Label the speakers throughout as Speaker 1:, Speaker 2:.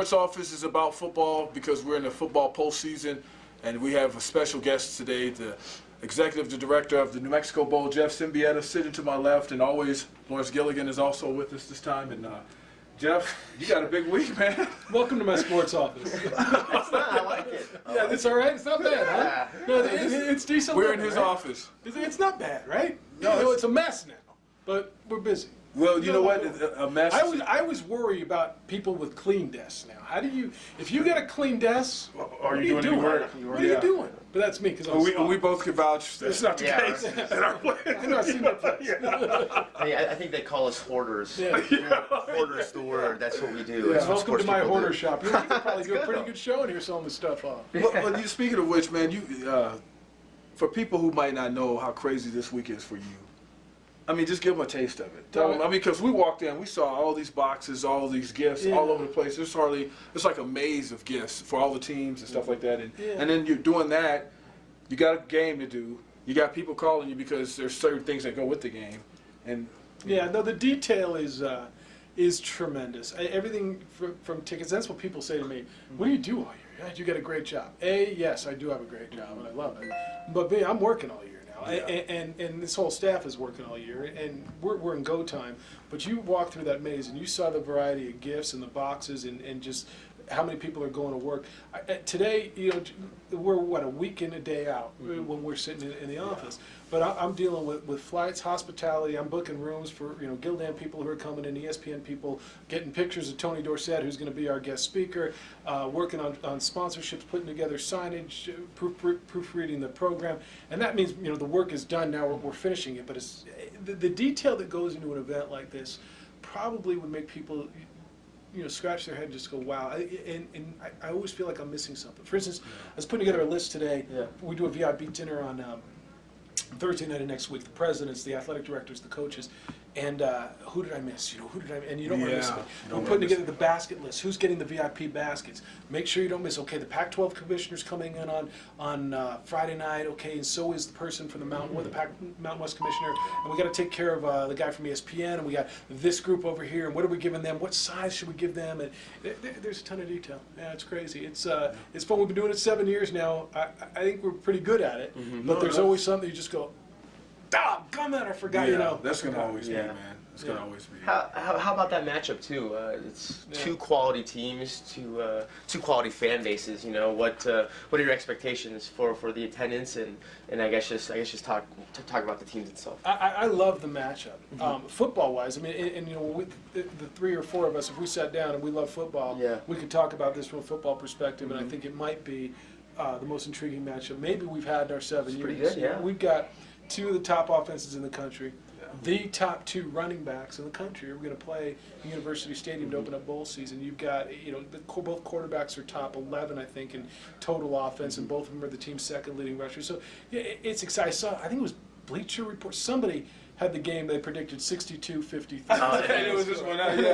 Speaker 1: Sports Office is about football because we're in the football postseason, and we have a special guest today, the executive director of the New Mexico Bowl, Jeff Symbieta, sitting to my left, and always Lawrence Gilligan is also with us this time. And Jeff, you got a big week, man.
Speaker 2: Welcome to my sports office.
Speaker 3: I like it.
Speaker 2: Yeah, it's all right. It's not bad, huh? No, it's decent.
Speaker 1: We're in his office.
Speaker 2: It's not bad, right?
Speaker 1: No,
Speaker 2: it's a mess now, but we're busy.
Speaker 1: Well, you know what? A mess.
Speaker 2: I always worry about people with clean desks now. How do you, if you got a clean desk, what are you doing? What are you doing? But that's me because
Speaker 1: we both can vouch. That's not the case in our place.
Speaker 2: In our senior place.
Speaker 3: I think they call us hoarders.
Speaker 2: Yeah.
Speaker 3: Hoarders, the word. That's what we do.
Speaker 2: Yeah. Welcome to my hoarder shop. You could probably do a pretty good show in here selling this stuff off.
Speaker 1: Well, speaking of which, man, for people who might not know how crazy this week is for you, I mean, just give them a taste of it. Tell them, I mean, because we walked in, we saw all these boxes, all these gifts all over the place. It's like a maze of gifts for all the teams and stuff like that. And then you're doing that, you got a game to do. You got people calling you because there's certain things that go with the game. And
Speaker 2: no, the detail is tremendous. Everything from tickets. That's what people say to me. What do you do all year? You got a great job. A, yes, I do have a great job, and I love it. But B, I'm working all year. And this whole staff is working all year, and we're in go time. But you walk through that maze, and you saw the variety of gifts and the boxes, and just how many people are going to work. Today, we're a week and a day out when we're sitting in the office. But I'm dealing with flights, hospitality. I'm booking rooms for Gildan people who are coming in, ESPN people, getting pictures of Tony Dorsett, who's going to be our guest speaker, working on sponsorships, putting together signage, proofreading the program, and that means the work is done now. We're finishing it, but it's the detail that goes into an event like this probably would make people scratch their head and just go, wow. And I always feel like I'm missing something. For instance, I was putting together a list today. We do a VIP dinner on Thursday night of next week. The presidents, the athletic directors, the coaches, and who did I miss? Who did I? And you don't want to miss it. We're putting together the basket list. Who's getting the VIP baskets? Make sure you don't miss. Okay, the Pac-12 commissioner's coming in on Friday night. Okay, and so is the person from the Mountain West commissioner. And we got to take care of the guy from ESPN. And we got this group over here. And what are we giving them? What size should we give them? And there's a ton of detail. Yeah, it's crazy. It's fun. We've been doing it 7 years now. I think we're pretty good at it. But there's always something you just go, I forgot.
Speaker 1: That's gonna always be, man. It's gonna always be.
Speaker 3: How about that matchup too? It's two quality teams, two quality fan bases. What are your expectations for the attendance and I guess just talk about the teams itself.
Speaker 2: I love the matchup. Football wise, I mean, and the 3 or 4 of us, if we sat down and we love football, we could talk about this from a football perspective, and I think it might be the most intriguing matchup maybe we've had in our 7 years.
Speaker 3: Pretty good, yeah.
Speaker 2: We've got 2 of the top offenses in the country, the top 2 running backs in the country are going to play in University Stadium to open up bowl season. You've got, both quarterbacks are top 11, I think, in total offense, and both of them are the team's second leading rushers. So it's exciting. I think it was Bleacher Report. Somebody had the game they predicted 62-53.
Speaker 1: And it was just one out,
Speaker 2: Which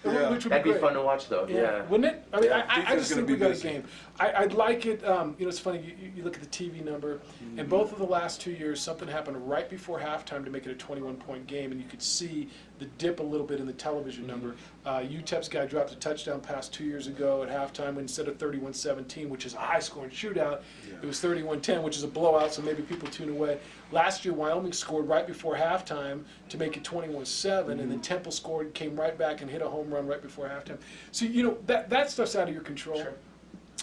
Speaker 2: would
Speaker 3: That'd be
Speaker 2: great.
Speaker 3: fun to watch, though. Yeah.
Speaker 2: Wouldn't it? I mean, I just think we got a
Speaker 1: busy.
Speaker 2: game. I'd like it. It's funny. You look at the TV number, and both of the last 2 years, something happened right before halftime to make it a 21-point game, and you could see the dip a little bit in the television number. UTEP's guy dropped a touchdown pass 2 years ago at halftime instead of 31-17, which is a high-scoring shootout. It was 31-10, which is a blowout, so maybe people tune away. Last year, Wyoming scored right before halftime to make it 21-7, and then Temple scored, came right back and hit a home run right before halftime. So, that stuff's out of your control.
Speaker 3: Sure.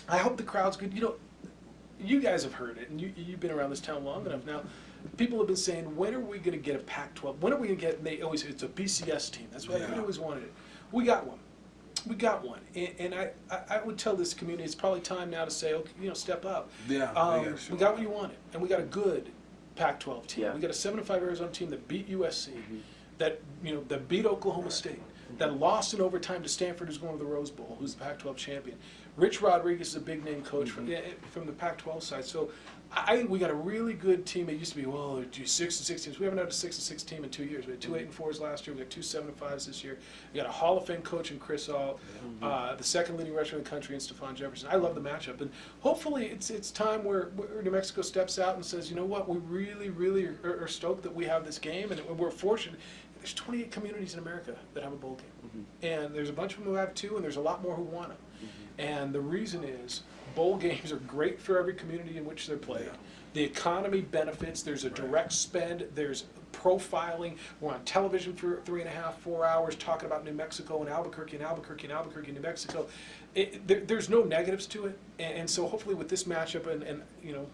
Speaker 2: I hope the crowd's good. You guys have heard it, and you've been around this town long enough now. People have been saying, when are we going to get a Pac-12? When are we going to get, they always say, it's a BCS team. That's what everybody always wanted it. We got one. We got one. And I would tell this community, it's probably time now to say, okay, step up.
Speaker 1: We
Speaker 2: got what you wanted, and we got a good Pac-12 team.
Speaker 3: Yeah.
Speaker 2: We got a 7-5 Arizona team that beat USC, that beat Oklahoma State, that lost in overtime to Stanford, who's going to the Rose Bowl, who's the Pac-12 champion. Rich Rodriguez is a big name coach from the Pac-12 side. So I think we got a really good team. It used to be, 6-6 teams. We haven't had a 6-6 team in 2 years. We had 2 8-4s last year. We got 2 7-5s this year. We got a Hall of Fame coach in Chris Ault, the second leading rusher in the country in Stephon Jefferson. I love the matchup, and hopefully it's time where New Mexico steps out and says, you know what, we really, really are stoked that we have this game, and we're fortunate. There's 28 communities in America that have a bowl game, and there's a bunch of them who have 2, and there's a lot more who want them. And the reason is bowl games are great for every community in which they're played.
Speaker 1: Yeah.
Speaker 2: The economy benefits. There's a direct spend. There's profiling. We're on television for 3.5, 4 hours talking about New Mexico and Albuquerque and Albuquerque and Albuquerque, New Mexico. There's no negatives to it. And so hopefully with this matchup and you know,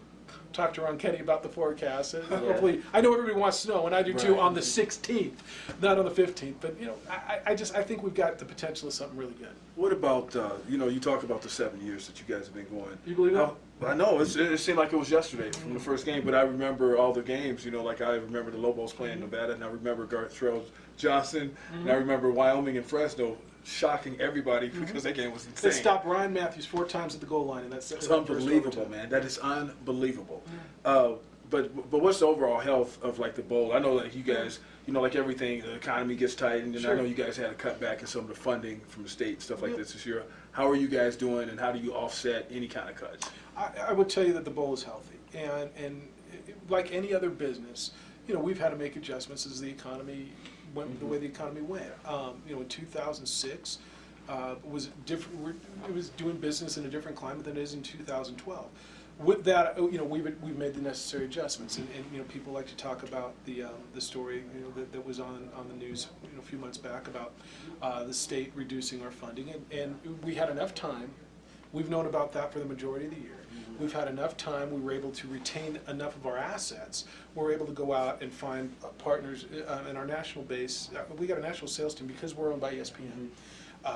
Speaker 2: talk to Ron Kenny about the forecast. And hopefully, I know everybody wants snow, and I do too,
Speaker 1: Right.
Speaker 2: on the 16th, not on the 15th. But you know, I think we've got the potential of something really good.
Speaker 1: What about, you know, you talk about the 7 years that you guys have been going.
Speaker 2: You believe that?
Speaker 1: I know, it seemed like it was yesterday from the first game, but I remember all the games, you know, like I remember the Lobos playing Nevada, and I remember Garth Johnson, and I remember Wyoming and Fresno shocking everybody because that game was insane.
Speaker 2: They stopped Ryan Matthews 4 times at the goal line, and that's
Speaker 1: It's unbelievable, man. That is unbelievable. But what's the overall health of like the bowl? I know like you guys, you know, like everything, the economy gets tightened, and
Speaker 2: Sure.
Speaker 1: I know you guys had to cut back in some of the funding from the state and stuff like this year. How are you guys doing, and how do you offset any kind of cuts?
Speaker 2: I would tell you that the bowl is healthy, and like any other business, you know, we've had to make adjustments as the economy went the way the economy went. You know, in 2006 was different. It was doing business in a different climate than it is in 2012. With that, you know, we've made the necessary adjustments, and you know, people like to talk about the story, you know, that was on the news, you know, a few months back about the state reducing our funding, and we had enough time. We've known about that for the majority of the year. We've had enough time. We were able to retain enough of our assets. We're able to go out and find partners in our national base. We got a national sales team because we're owned by ESPN.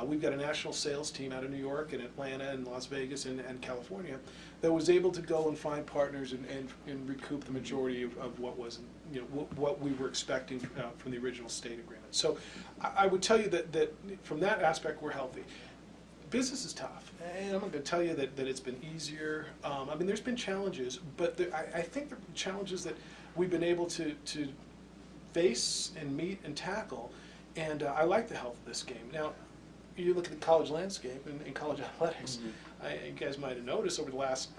Speaker 2: We've got a national sales team out of New York and Atlanta and Las Vegas and California that was able to go and find partners and recoup the majority of what was, you know, what we were expecting from the original state agreement. So I would tell you that from that aspect we're healthy. Business is tough, and I'm not going to tell you that it's been easier. I mean, there's been challenges, but I think the challenges that we've been able to face and meet and tackle, and I like the health of this game. Now, you look at the college landscape and college athletics, you guys might have noticed over the last,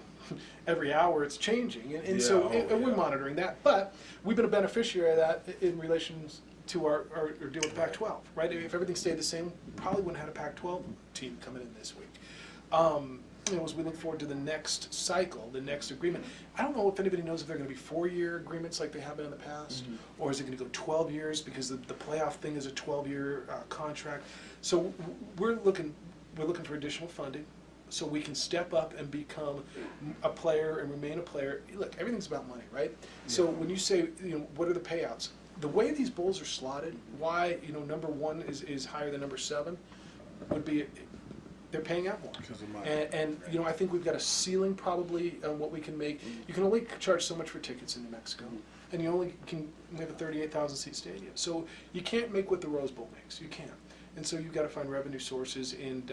Speaker 2: every hour it's changing, and we're monitoring that, but we've been a beneficiary of that in relation to our deal with Pac-12, right? If everything stayed the same, probably wouldn't have had a Pac-12 team coming in this week. You know, as we look forward to the next cycle, the next agreement, I don't know if anybody knows if they're going to be 4-year agreements like they have been in the past, or is it going to go 12 years because the playoff thing is a 12-year contract. So we're looking for additional funding so we can step up and become a player and remain a player. Look, everything's about money, right? So when you say, you know, what are the payouts? The way these bowls are slotted, why, you know, number 1 is higher than number 7 would be they're paying out more.
Speaker 1: Because of money.
Speaker 2: And you know, I think we've got a ceiling probably on what we can make. You can only charge so much for tickets in New Mexico, and you only can have a 38,000 seat stadium. So you can't make what the Rose Bowl makes. You can't. And so you've got to find revenue sources and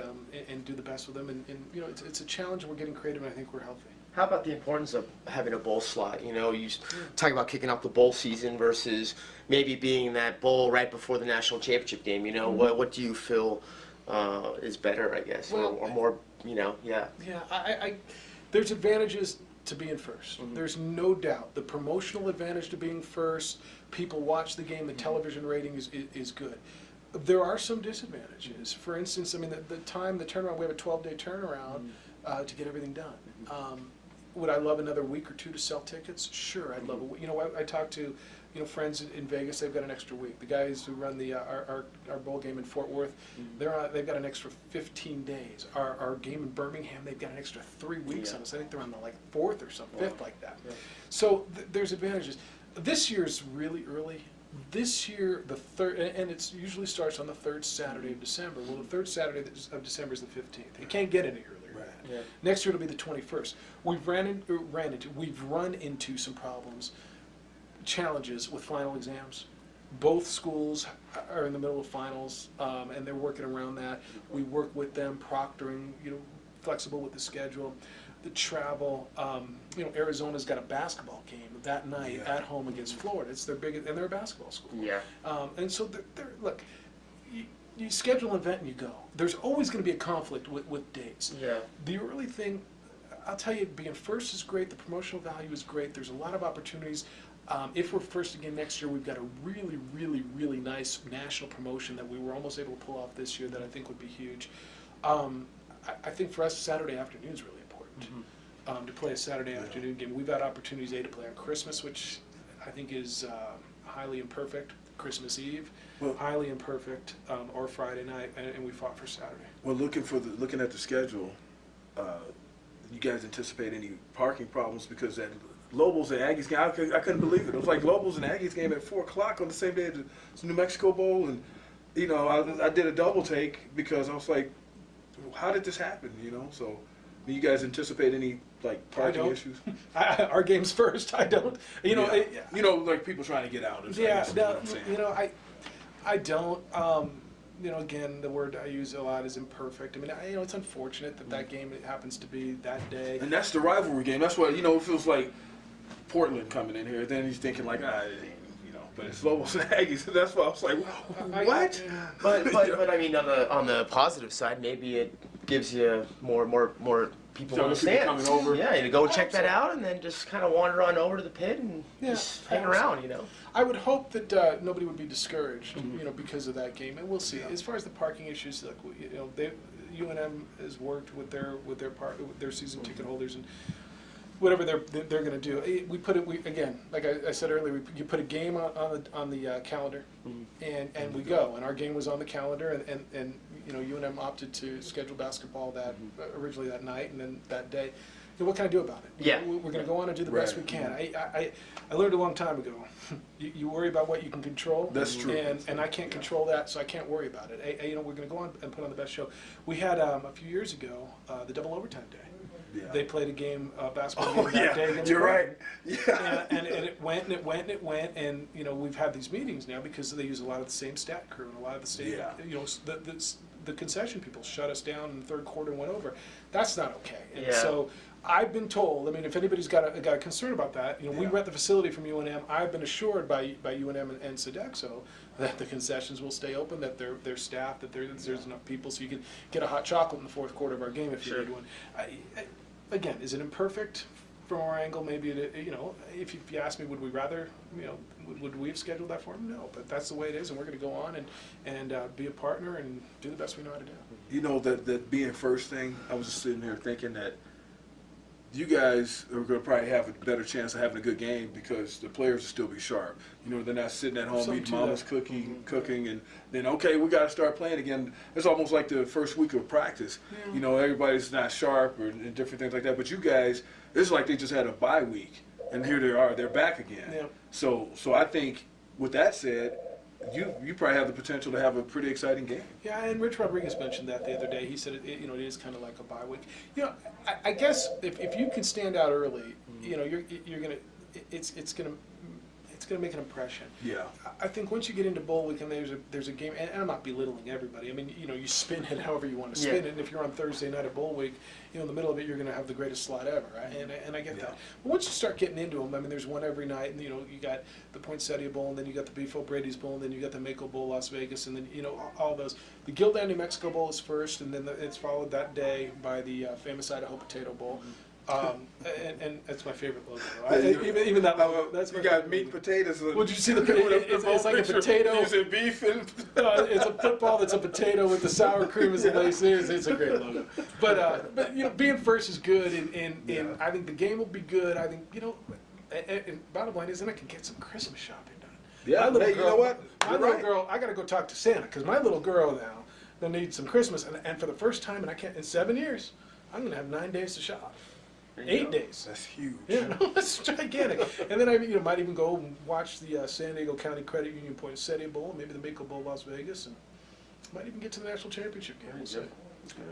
Speaker 2: do the best with them. And you know, it's a challenge, and we're getting creative, and I think we're healthy.
Speaker 3: How about the importance of having a bowl slot? You know, you talk about kicking off the bowl season versus maybe being that bowl right before the national championship game. You know, what do you feel is better, I guess,
Speaker 2: Well,
Speaker 3: or more, you know, yeah.
Speaker 2: Yeah, I there's advantages to being first. There's no doubt. The promotional advantage to being first, people watch the game, the television rating is good. There are some disadvantages. For instance, I mean, the turnaround, we have a 12-day turnaround to get everything done. Would I love another week or 2 to sell tickets? Sure, I'd love a week. You know, I talked to, you know, friends in Vegas. They've got an extra week. The guys who run the our bowl game in Fort Worth, they've got an extra 15 days. Our game in Birmingham, they've got an extra 3 weeks on us. I think they're on the like 4th or something, 5th like that.
Speaker 3: Yeah.
Speaker 2: So there's advantages. This year's really early. This year, the third, and it usually starts on the 3rd Saturday of December. Well, the 3rd Saturday of December is the 15th. It can't get any earlier.
Speaker 1: Right.
Speaker 3: Yeah.
Speaker 2: Next year it'll be the 21st. We've run into some problems, challenges with final exams. Both schools are in the middle of finals, and they're working around that. We work with them, proctoring, you know, flexible with the schedule, the travel. You know, Arizona's got a basketball game that night at home against Florida. It's their biggest, and they're a basketball school.
Speaker 3: Yeah.
Speaker 2: And so look. You schedule an event and you go. There's always going to be a conflict with dates.
Speaker 3: Yeah.
Speaker 2: The early thing, I'll tell you, being first is great. The promotional value is great. There's a lot of opportunities. If we're first again next year, we've got a really, really, really nice national promotion that we were almost able to pull off this year that I think would be huge. I think for us, Saturday afternoon is really important. To play a Saturday afternoon game. We've had opportunities, to play on Christmas, which I think is highly imperfect. Christmas Eve,
Speaker 1: Well,
Speaker 2: highly imperfect, or Friday night, and we fought for Saturday.
Speaker 1: well, looking at the schedule, you guys anticipate any parking problems because that Lobos and Aggies game, I couldn't believe it. It was like Lobos and Aggies game at 4 o'clock on the same day as the New Mexico Bowl, and I did a double take because I was like, how did this happen? So do you guys anticipate any like parking
Speaker 2: don't.
Speaker 1: issues?
Speaker 2: Our game's first. I don't.
Speaker 1: Like people trying to get out. I guess is what I'm saying.
Speaker 2: I don't. Again, the word I use a lot is imperfect. I mean, it's unfortunate that game happens to be that day.
Speaker 1: And that's the rivalry game. That's what it feels like. Portland coming in here, then he's thinking like, but it's Lobos and Aggies. That's why I was like, what?
Speaker 3: But I mean, on the positive side, maybe it gives you more people on the
Speaker 1: people
Speaker 3: stands.
Speaker 1: coming over.
Speaker 3: Yeah, to go check that out and then just kind of wander on over to the pit and just hang around.
Speaker 2: I would hope that nobody would be discouraged, because of that game, and we'll see.
Speaker 1: Yeah.
Speaker 2: As far as the parking issues, like UNM has worked with their season ticket holders and whatever they're going to do. We put it again, like I said earlier. You put a game on the calendar, and we go. And our game was on the calendar, and UNM opted to schedule basketball originally that night and then that day. What can I do about it?
Speaker 3: Yeah.
Speaker 2: We're going to go on and do the best we can. I learned a long time ago. You worry about what you can control.
Speaker 1: That's true.
Speaker 2: And I can't control that, so I can't worry about it. We're going to go on and put on the best show. We had a few years ago the double overtime day.
Speaker 1: Yeah.
Speaker 2: They played a game, basketball game that day against
Speaker 1: You're
Speaker 2: Portland.
Speaker 1: right. Yeah.
Speaker 2: And it went and it went and it went, and we've had these meetings now because they use a lot of the same stat crew and a lot of the same.
Speaker 1: Yeah.
Speaker 2: The concession people shut us down in the third quarter and went over. That's not okay. And
Speaker 3: Yeah.
Speaker 2: so I've been told. I mean, if anybody's got a concern about that, we
Speaker 1: Yeah.
Speaker 2: rent the facility from UNM. I've been assured by UNM and Sodexo that the concessions will stay open, that they're staffed, that there's enough people, so you can get a hot chocolate in the fourth quarter of our game if you
Speaker 3: Sure.
Speaker 2: need one. Again, is it imperfect from our angle? Maybe if you ask me, would we rather, would we have scheduled that for him? No, but that's the way it is, and we're going to go on and be a partner and do the best we know how to do.
Speaker 1: That being first thing, I was just sitting here thinking that you guys are going to probably have a better chance of having a good game because the players will still be sharp. They're not sitting at home
Speaker 2: Something
Speaker 1: eating
Speaker 2: to
Speaker 1: mama's
Speaker 2: that.
Speaker 1: cooking, and then, okay, we got to start playing again. It's almost like the first week of practice.
Speaker 2: Yeah.
Speaker 1: Everybody's not sharp and different things like that. But you guys, it's like they just had a bye week, and here they are. They're back again.
Speaker 2: Yeah.
Speaker 1: So I think, with that said, you probably have the potential to have a pretty exciting game.
Speaker 2: Yeah, and Rich Rodriguez mentioned that the other day. He said it is kind of like a bye week. I guess if you can stand out early, you're gonna it's gonna make an impression.
Speaker 1: Yeah.
Speaker 2: I think once you get into bowl week and there's a game, and I'm not belittling everybody. I mean, you spin it however you want to spin it. And if you're on Thursday night at bowl week, in the middle of it, you're going to have the greatest slot ever. Right? And I get that. But once you start getting into them, I mean, there's one every night, and you got the Poinsettia Bowl, and then you got the Beef O'Brady's Bowl, and then you got the Mako Bowl, Las Vegas, and then all those. The Gildan New Mexico Bowl is first, and then it's followed that day by the famous Idaho Potato Bowl. And that's my favorite logo. Even that logo. That's
Speaker 1: you
Speaker 2: my
Speaker 1: got
Speaker 2: favorite
Speaker 1: meat and
Speaker 2: logo.
Speaker 1: potatoes.
Speaker 2: Well, did you see it's like a potato.
Speaker 1: Using beef and
Speaker 2: It's a football that's a potato with the sour cream as the base. It's a great logo. But being first is good, and I think the game will be good. I think and bottom line is, then I can get some Christmas shopping done.
Speaker 1: Yeah,
Speaker 2: My little
Speaker 1: you know what?
Speaker 2: My
Speaker 1: You're
Speaker 2: little
Speaker 1: right.
Speaker 2: girl, I got to go talk to Santa because my little girl now will need some Christmas, and for the first time in 7 years, I'm going to have 9 days to shop. 8 days.
Speaker 1: That's huge.
Speaker 2: Yeah, no, that's gigantic. And then I might even go and watch the San Diego County Credit Union Poinsettia Bowl, maybe the Mako Bowl, Las Vegas, and might even get to the national championship game. We'll see.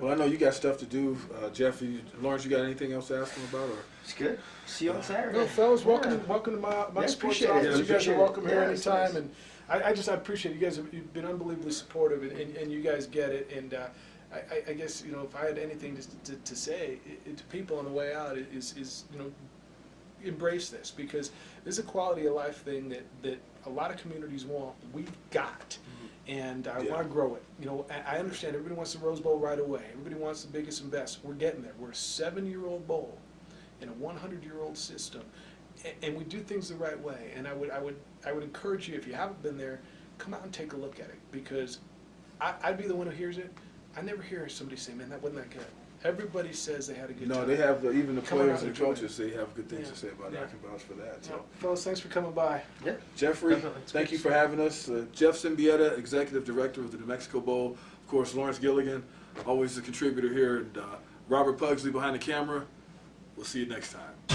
Speaker 1: Well, I know you got stuff to do, Jeff. Lawrence, you got anything else to ask him about? Or
Speaker 3: It's good. See you on Saturday.
Speaker 2: No, fellas, welcome to my
Speaker 3: Yeah,
Speaker 2: sports
Speaker 3: appreciate it.
Speaker 2: office.
Speaker 3: Yeah,
Speaker 2: You guys
Speaker 3: appreciate
Speaker 2: are
Speaker 3: it.
Speaker 2: welcome here
Speaker 3: Yeah, it's
Speaker 2: anytime,
Speaker 3: nice.
Speaker 2: and I appreciate it. You guys you've been unbelievably supportive, and you guys get it. And I guess if I had anything to say to people on the way out is embrace this, because this is a quality of life thing that a lot of communities want. We've got. And I want to grow it. I understand everybody wants the Rose Bowl right away. Everybody wants the biggest and best. We're getting there. We're a 7-year-old bowl in a 100-year-old system, and we do things the right way. And I would encourage you, if you haven't been there, come out and take a look at it, because I'd be the one who hears it. I never hear somebody say, "Man, that wasn't that good." Everybody says they had a good
Speaker 1: No,
Speaker 2: time.
Speaker 1: they have even the
Speaker 2: Come on
Speaker 1: players
Speaker 2: out
Speaker 1: and
Speaker 2: and join.
Speaker 1: coaches. They have good things
Speaker 2: Yeah.
Speaker 1: to say about it.
Speaker 2: Yeah.
Speaker 1: I can vouch for that.
Speaker 2: Yeah.
Speaker 1: So,
Speaker 2: Fellas, thanks for coming by.
Speaker 3: Yeah.
Speaker 1: Jeffrey,
Speaker 3: Definitely. It's
Speaker 1: thank
Speaker 3: good
Speaker 1: you
Speaker 3: to
Speaker 1: for
Speaker 3: see
Speaker 1: having us. Jeff Symbieta, Executive Director of the New Mexico Bowl. Of course, Lawrence Gilligan, always a contributor here. And Robert Pugsley behind the camera. We'll see you next time.